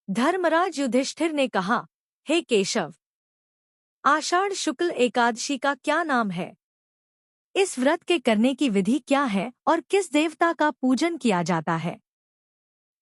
धर्मराज युधिष्ठिर ने कहा, हे केशव, आषाढ़ शुक्ल एकादशी का क्या नाम है? इस व्रत के करने की विधि क्या है और किस देवता का पूजन किया जाता है?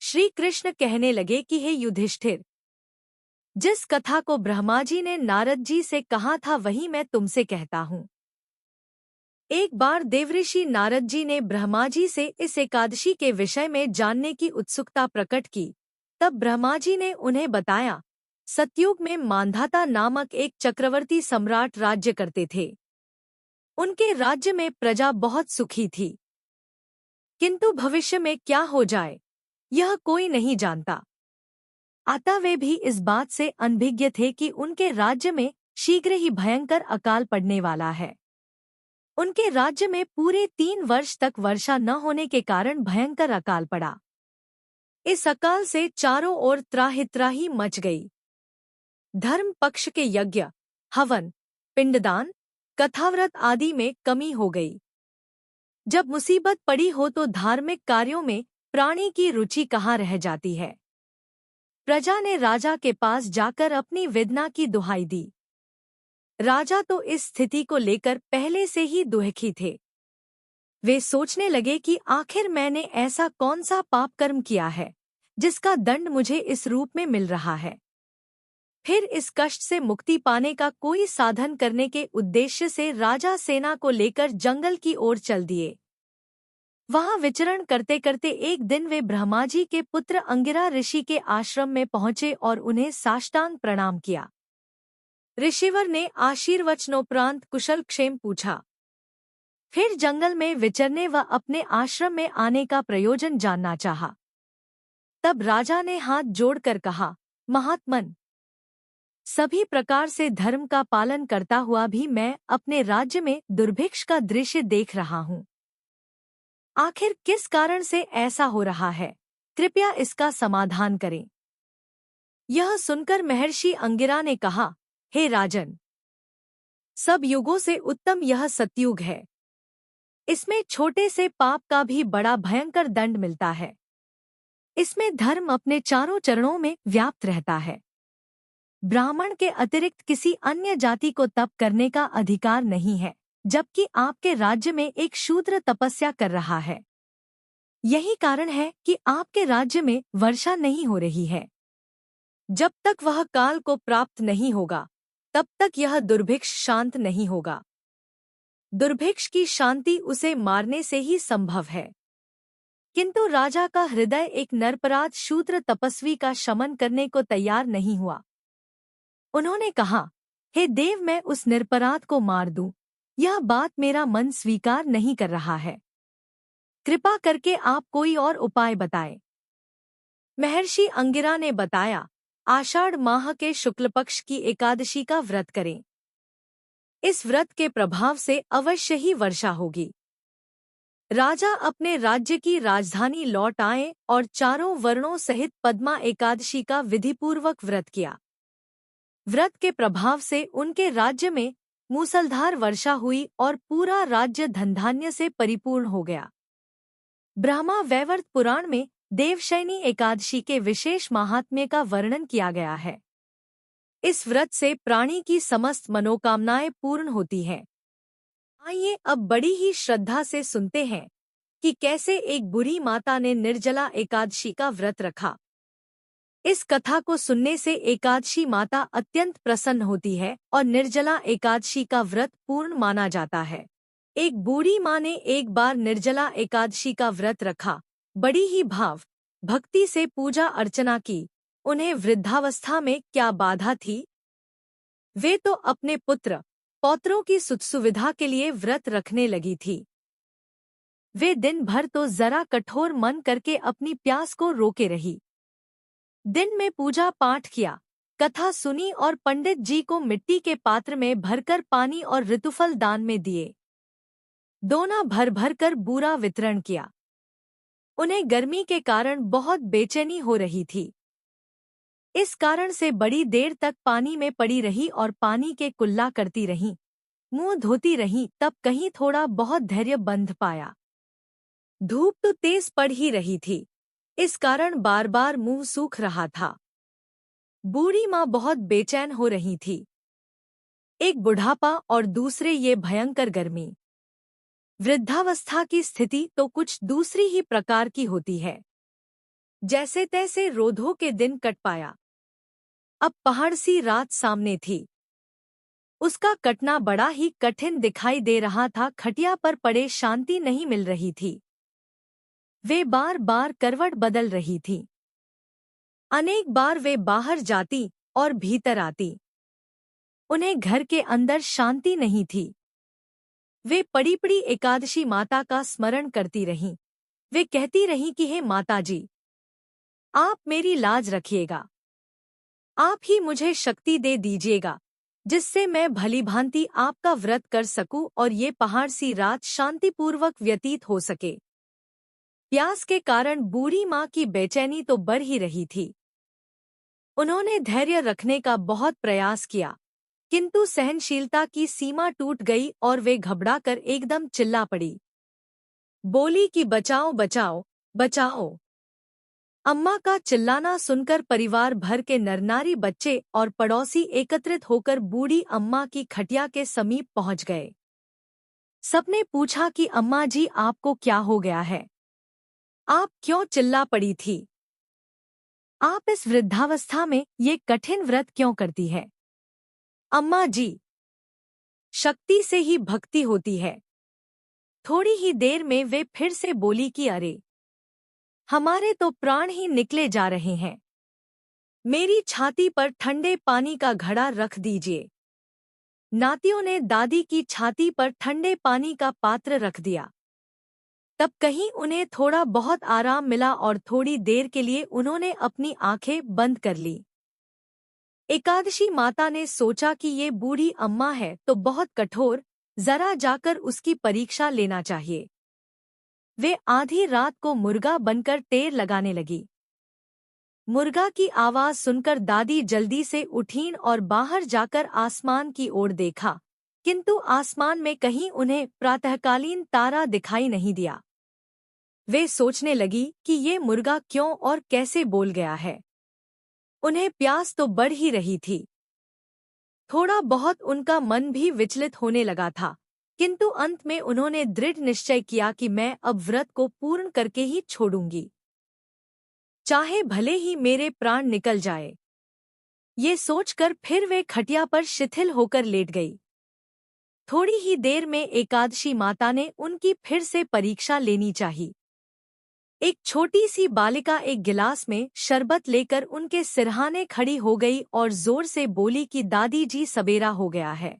श्री कृष्ण कहने लगे कि हे युधिष्ठिर, जिस कथा को ब्रह्मा जी ने नारद जी से कहा था वही मैं तुमसे कहता हूँ। एक बार देवऋषि नारद जी ने ब्रह्मा जी से इस एकादशी के विषय में जानने की उत्सुकता प्रकट की। तब ब्रह्मा जी ने उन्हें बताया, सतयुग में मांधाता नामक एक चक्रवर्ती सम्राट राज्य करते थे। उनके राज्य में प्रजा बहुत सुखी थी, किंतु भविष्य में क्या हो जाए यह कोई नहीं जानता। अतः वे भी इस बात से अनभिज्ञ थे कि उनके राज्य में शीघ्र ही भयंकर अकाल पड़ने वाला है। उनके राज्य में पूरे 3 वर्ष तक वर्षा न होने के कारण भयंकर अकाल पड़ा। इस अकाल से चारों ओर त्राहि मच गई। धर्म पक्ष के यज्ञ, हवन, पिंडदान, कथाव्रत आदि में कमी हो गई। जब मुसीबत पड़ी हो तो धार्मिक कार्यों में प्राणी की रुचि कहाँ रह जाती है। प्रजा ने राजा के पास जाकर अपनी वेदना की दुहाई दी। राजा तो इस स्थिति को लेकर पहले से ही दुखी थे। वे सोचने लगे कि आखिर मैंने ऐसा कौन सा पाप कर्म किया है जिसका दंड मुझे इस रूप में मिल रहा है। फिर इस कष्ट से मुक्ति पाने का कोई साधन करने के उद्देश्य से राजा सेना को लेकर जंगल की ओर चल दिए। वहां विचरण करते करते एक दिन वे ब्रह्मा जी के पुत्र अंगिरा ऋषि के आश्रम में पहुंचे और उन्हें साष्टांग प्रणाम किया। ऋषिवर ने आशीर्वचनोपरांत कुशल क्षेम पूछा। फिर जंगल में विचरने व अपने आश्रम में आने का प्रयोजन जानना चाहा। तब राजा ने हाथ जोड़कर कहा, महात्मन, सभी प्रकार से धर्म का पालन करता हुआ भी मैं अपने राज्य में दुर्भिक्ष का दृश्य देख रहा हूँ। आखिर किस कारण से ऐसा हो रहा है? कृपया इसका समाधान करें। यह सुनकर महर्षि अंगिरा ने कहा, हे राजन, सब युगों से उत्तम यह सतयुग है। इसमें छोटे से पाप का भी बड़ा भयंकर दंड मिलता है। इसमें धर्म अपने चारों चरणों में व्याप्त रहता है। ब्राह्मण के अतिरिक्त किसी अन्य जाति को तप करने का अधिकार नहीं है, जबकि आपके राज्य में एक शूद्र तपस्या कर रहा है। यही कारण है कि आपके राज्य में वर्षा नहीं हो रही है। जब तक वह काल को प्राप्त नहीं होगा, तब तक यह दुर्भिक्ष शांत नहीं होगा। दुर्भिक्ष की शांति उसे मारने से ही संभव है। किंतु राजा का हृदय एक निरपराध शूद्र तपस्वी का शमन करने को तैयार नहीं हुआ। उन्होंने कहा, हे देव, मैं उस निरपराध को मार दूं, यह बात मेरा मन स्वीकार नहीं कर रहा है। कृपा करके आप कोई और उपाय बताएं। महर्षि अंगिरा ने बताया, आषाढ़ माह के शुक्ल पक्ष की एकादशी का व्रत करें। इस व्रत के प्रभाव से अवश्य ही वर्षा होगी। राजा अपने राज्य की राजधानी लौट आए और चारों वर्णों सहित पद्मा एकादशी का विधिपूर्वक व्रत किया। व्रत के प्रभाव से उनके राज्य में मूसलधार वर्षा हुई और पूरा राज्य धनधान्य से परिपूर्ण हो गया। ब्रह्मा वैवर्त पुराण में देवशयनी एकादशी के विशेष महात्म्य का वर्णन किया गया है। इस व्रत से प्राणी की समस्त मनोकामनाएं पूर्ण होती हैं। आइए अब बड़ी ही श्रद्धा से सुनते हैं कि कैसे एक बुरी माता ने निर्जला एकादशी का व्रत रखा। इस कथा को सुनने से एकादशी माता अत्यंत प्रसन्न होती है और निर्जला एकादशी का व्रत पूर्ण माना जाता है। एक बूढ़ी माँ ने एक बार निर्जला एकादशी का व्रत रखा, बड़ी ही भाव भक्ति से पूजा अर्चना की। उन्हें वृद्धावस्था में क्या बाधा थी? वे तो अपने पुत्र पौत्रों की सुख सुविधा के लिए व्रत रखने लगी थी। वे दिन भर तो जरा कठोर मन करके अपनी प्यास को रोके रही। दिन में पूजा पाठ किया, कथा सुनी और पंडित जी को मिट्टी के पात्र में भरकर पानी और ऋतुफल दान में दिए। दोना भर भर कर बूरा वितरण किया। उन्हें गर्मी के कारण बहुत बेचैनी हो रही थी। इस कारण से बड़ी देर तक पानी में पड़ी रही और पानी के कुल्ला करती रहीं, मुंह धोती रहीं। तब कहीं थोड़ा बहुत धैर्य बंध पाया। धूप तो तेज पड़ ही रही थी, इस कारण बार बार मुंह सूख रहा था। बूढ़ी माँ बहुत बेचैन हो रही थी। एक बुढ़ापा और दूसरे ये भयंकर गर्मी। वृद्धावस्था की स्थिति तो कुछ दूसरी ही प्रकार की होती है। जैसे तैसे रोधों के दिन कट पाया। अब पहाड़ सी रात सामने थी। उसका कटना बड़ा ही कठिन दिखाई दे रहा था। खटिया पर पड़े शांति नहीं मिल रही थी। वे बार बार करवट बदल रही थी। अनेक बार वे बाहर जाती और भीतर आती। उन्हें घर के अंदर शांति नहीं थी। वे पड़ी पड़ी एकादशी माता का स्मरण करती रहीं। वे कहती रहीं कि हे माता जी, आप मेरी लाज रखिएगा। आप ही मुझे शक्ति दे दीजिएगा, जिससे मैं भलीभांति आपका व्रत कर सकूं और ये पहाड़ सी रात शांतिपूर्वक व्यतीत हो सके। प्यास के कारण बूढ़ी माँ की बेचैनी तो बढ़ ही रही थी। उन्होंने धैर्य रखने का बहुत प्रयास किया, किंतु सहनशीलता की सीमा टूट गई और वे घबराकर एकदम चिल्ला पड़ी। बोली कि बचाओ बचाओ बचाओ। अम्मा का चिल्लाना सुनकर परिवार भर के नरनारी, बच्चे और पड़ोसी एकत्रित होकर बूढ़ी अम्मा की खटिया के समीप पहुंच गए। सबने पूछा कि अम्मा जी, आपको क्या हो गया है? आप क्यों चिल्ला पड़ी थी? आप इस वृद्धावस्था में ये कठिन व्रत क्यों करती है? अम्मा जी, शक्ति से ही भक्ति होती है। थोड़ी ही देर में वे फिर से बोली कि अरे, हमारे तो प्राण ही निकले जा रहे हैं। मेरी छाती पर ठंडे पानी का घड़ा रख दीजिए। नातियों ने दादी की छाती पर ठंडे पानी का पात्र रख दिया। तब कहीं उन्हें थोड़ा बहुत आराम मिला और थोड़ी देर के लिए उन्होंने अपनी आंखें बंद कर ली। एकादशी माता ने सोचा कि ये बूढ़ी अम्मा है तो बहुत कठोर, जरा जाकर उसकी परीक्षा लेना चाहिए। वे आधी रात को मुर्गा बनकर टेर लगाने लगी। मुर्गा की आवाज सुनकर दादी जल्दी से उठीं और बाहर जाकर आसमान की ओर देखा, किंतु आसमान में कहीं उन्हें प्रातःकालीन तारा दिखाई नहीं दिया। वे सोचने लगी कि ये मुर्गा क्यों और कैसे बोल गया है। उन्हें प्यास तो बढ़ ही रही थी। थोड़ा बहुत उनका मन भी विचलित होने लगा था, किंतु अंत में उन्होंने दृढ़ निश्चय किया कि मैं अब व्रत को पूर्ण करके ही छोड़ूंगी, चाहे भले ही मेरे प्राण निकल जाए। ये सोचकर फिर वे खटिया पर शिथिल होकर लेट गई। थोड़ी ही देर में एकादशी माता ने उनकी फिर से परीक्षा लेनी चाहिए। एक छोटी सी बालिका एक गिलास में शरबत लेकर उनके सिरहाने खड़ी हो गई और जोर से बोली कि दादी जी, सवेरा हो गया है,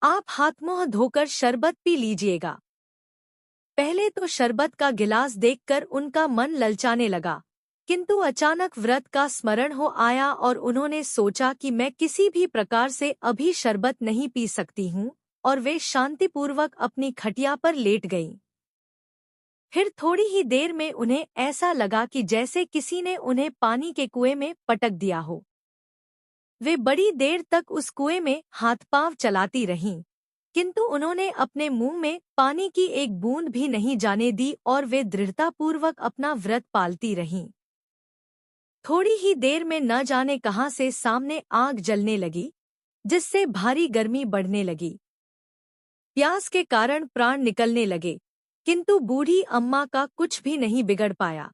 आप हाथ मुंह धोकर शरबत पी लीजिएगा। पहले तो शरबत का गिलास देखकर उनका मन ललचाने लगा, किंतु अचानक व्रत का स्मरण हो आया और उन्होंने सोचा कि मैं किसी भी प्रकार से अभी शरबत नहीं पी सकती हूँ, और वे शांतिपूर्वक अपनी खटिया पर लेट गईं। फिर थोड़ी ही देर में उन्हें ऐसा लगा कि जैसे किसी ने उन्हें पानी के कुएं में पटक दिया हो। वे बड़ी देर तक उस कुएं में हाथ पांव चलाती रहीं, किंतु उन्होंने अपने मुंह में पानी की एक बूंद भी नहीं जाने दी और वे दृढ़तापूर्वक अपना व्रत पालती रहीं। थोड़ी ही देर में न जाने कहां से सामने आग जलने लगी, जिससे भारी गर्मी बढ़ने लगी। प्यास के कारण प्राण निकलने लगे, किंतु बूढ़ी अम्मा का कुछ भी नहीं बिगड़ पाया।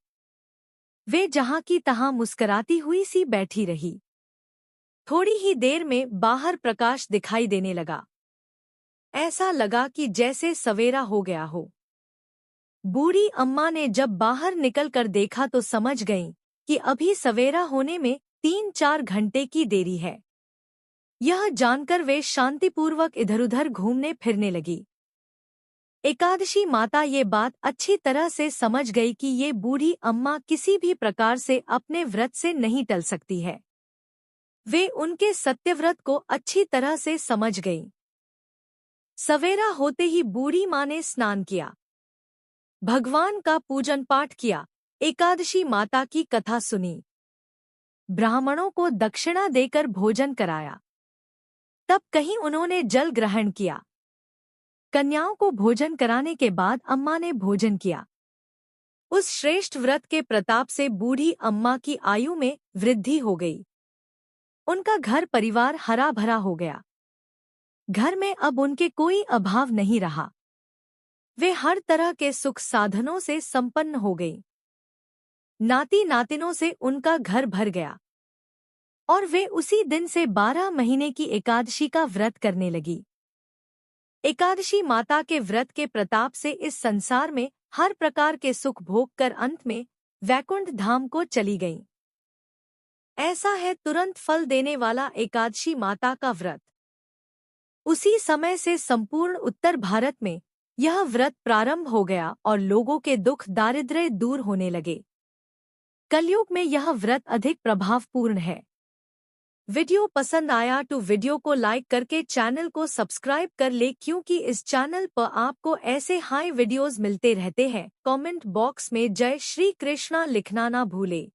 वे जहां की तहां मुस्कराती हुई सी बैठी रही। थोड़ी ही देर में बाहर प्रकाश दिखाई देने लगा। ऐसा लगा कि जैसे सवेरा हो गया हो। बूढ़ी अम्मा ने जब बाहर निकलकर देखा तो समझ गईं कि अभी सवेरा होने में 3-4 घंटे की देरी है। यह जानकर वे शांतिपूर्वक इधर-उधर घूमने फिरने लगी। एकादशी माता ये बात अच्छी तरह से समझ गई कि ये बूढ़ी अम्मा किसी भी प्रकार से अपने व्रत से नहीं टल सकती है। वे उनके सत्यव्रत को अच्छी तरह से समझ गईं। सवेरा होते ही बूढ़ी माँ ने स्नान किया, भगवान का पूजन पाठ किया, एकादशी माता की कथा सुनी, ब्राह्मणों को दक्षिणा देकर भोजन कराया। तब कहीं उन्होंने जल ग्रहण किया। कन्याओं को भोजन कराने के बाद अम्मा ने भोजन किया। उस श्रेष्ठ व्रत के प्रताप से बूढ़ी अम्मा की आयु में वृद्धि हो गई। उनका घर परिवार हरा भरा हो गया। घर में अब उनके कोई अभाव नहीं रहा। वे हर तरह के सुख साधनों से संपन्न हो गई। नाती नातिनों से उनका घर भर गया और वे उसी दिन से 12 महीने की एकादशी का व्रत करने लगी। एकादशी माता के व्रत के प्रताप से इस संसार में हर प्रकार के सुख भोग कर अंत में वैकुंठ धाम को चली गईं। ऐसा है तुरंत फल देने वाला एकादशी माता का व्रत। उसी समय से संपूर्ण उत्तर भारत में यह व्रत प्रारंभ हो गया और लोगों के दुख दारिद्र्य दूर होने लगे। कलयुग में यह व्रत अधिक प्रभावपूर्ण है। वीडियो पसंद आया तो वीडियो को लाइक करके चैनल को सब्सक्राइब कर ले, क्योंकि इस चैनल पर आपको ऐसे हाई वीडियोस मिलते रहते हैं। कमेंट बॉक्स में जय श्री कृष्णा लिखना ना भूले।